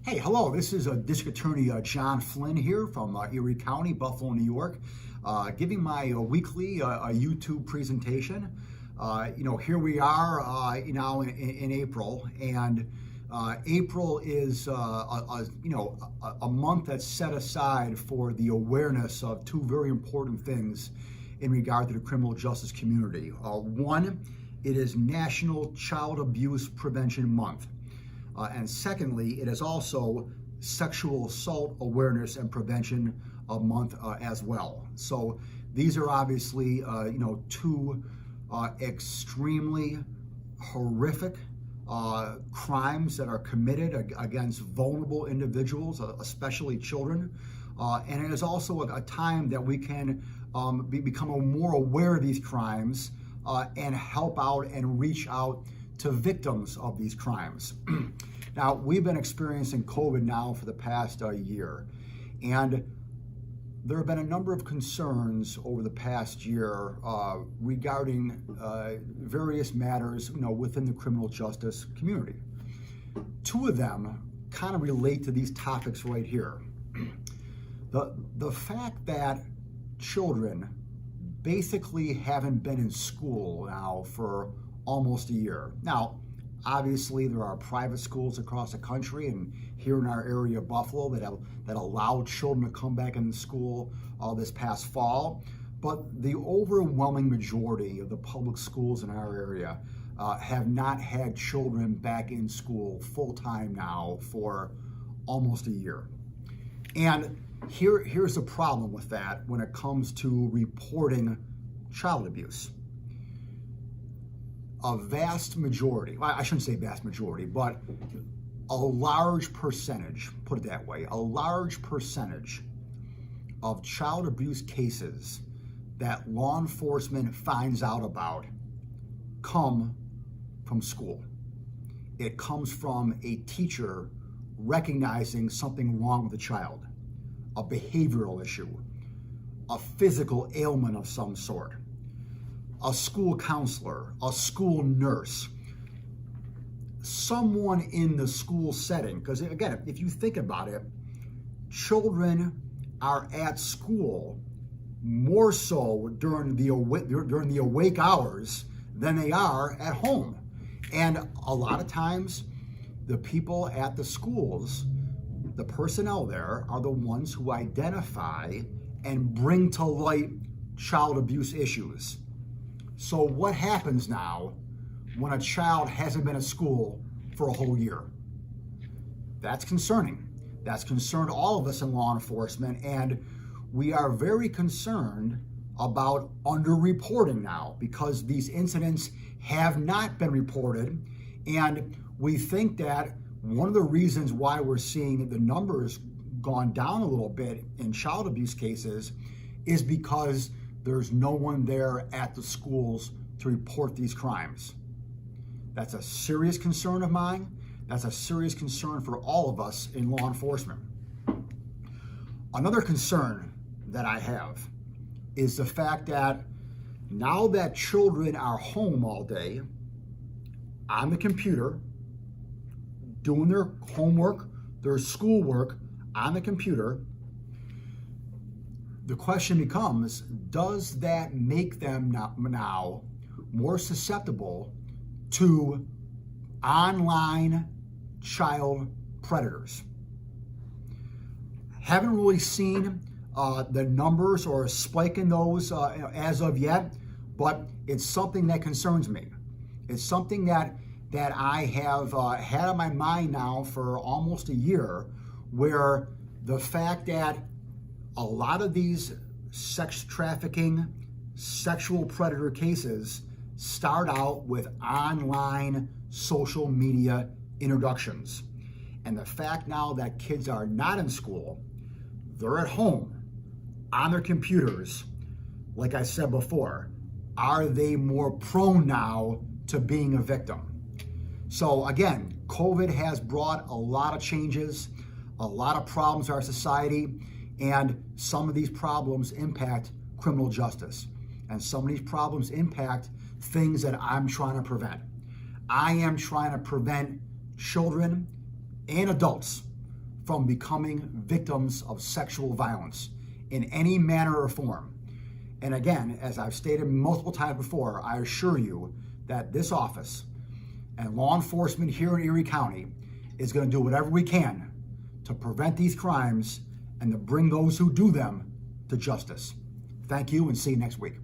Hey, hello. This is District Attorney John Flynn here from Erie County, Buffalo, New York, giving my weekly YouTube presentation. Here we are now in April, and April is a month that's set aside for the awareness of two very important things in regard to the criminal justice community. One, it is National Child Abuse Prevention Month. And secondly, it is also Sexual Assault Awareness and Prevention Month as well. So these are obviously, two extremely horrific crimes that are committed against vulnerable individuals, especially children. And it is also a time that we can become more aware of these crimes and help out and reach out to victims of these crimes. Now, we've been experiencing COVID now for the past year, and there have been a number of concerns over the past year regarding various matters, within the criminal justice community. Two of them kind of relate to these topics right here. The fact that children basically haven't been in school now for almost a year. Now, obviously, there are private schools across the country and here in our area of Buffalo that allowed children to come back into school this past fall. But the overwhelming majority of the public schools in our area have not had children back in school full time now for almost a year. And here's the problem with that when it comes to reporting child abuse. A vast majority, I shouldn't say vast majority, but a large percentage, put it that way, a large percentage of child abuse cases that law enforcement finds out about come from school. It comes from a teacher recognizing something wrong with the child, a behavioral issue, a physical ailment of some sort, a school counselor, a school nurse, someone in the school setting. Because again, if you think about it, children are at school more so during the awake hours than they are at home. And a lot of times, the people at the schools, the personnel there, are the ones who identify and bring to light child abuse issues. So what happens now when a child hasn't been at school for a whole year? That's concerning. That's concerned all of us in law enforcement, and we are very concerned about underreporting now because these incidents have not been reported, and we think that one of the reasons why we're seeing the numbers gone down a little bit in child abuse cases is because there's no one there at the schools to report these crimes. That's a serious concern of mine. That's a serious concern for all of us in law enforcement. Another concern that I have is the fact that now that children are home all day on the computer, doing their homework, their schoolwork on the computer, the question becomes, does that make them now more susceptible to online child predators? Haven't really seen the numbers or a spike in those as of yet, but it's something that concerns me. It's something that I have had on my mind now for almost a year, where the fact that a lot of these sex trafficking, sexual predator cases start out with online social media introductions. And the fact now that kids are not in school, they're at home on their computers, like I said before, are they more prone now to being a victim? So again, COVID has brought a lot of changes, a lot of problems to our society, and some of these problems impact criminal justice. And some of these problems impact things that I'm trying to prevent. I am trying to prevent children and adults from becoming victims of sexual violence in any manner or form. And again, as I've stated multiple times before, I assure you that this office and law enforcement here in Erie County is going to do whatever we can to prevent these crimes and to bring those who do them to justice. Thank you, and see you next week.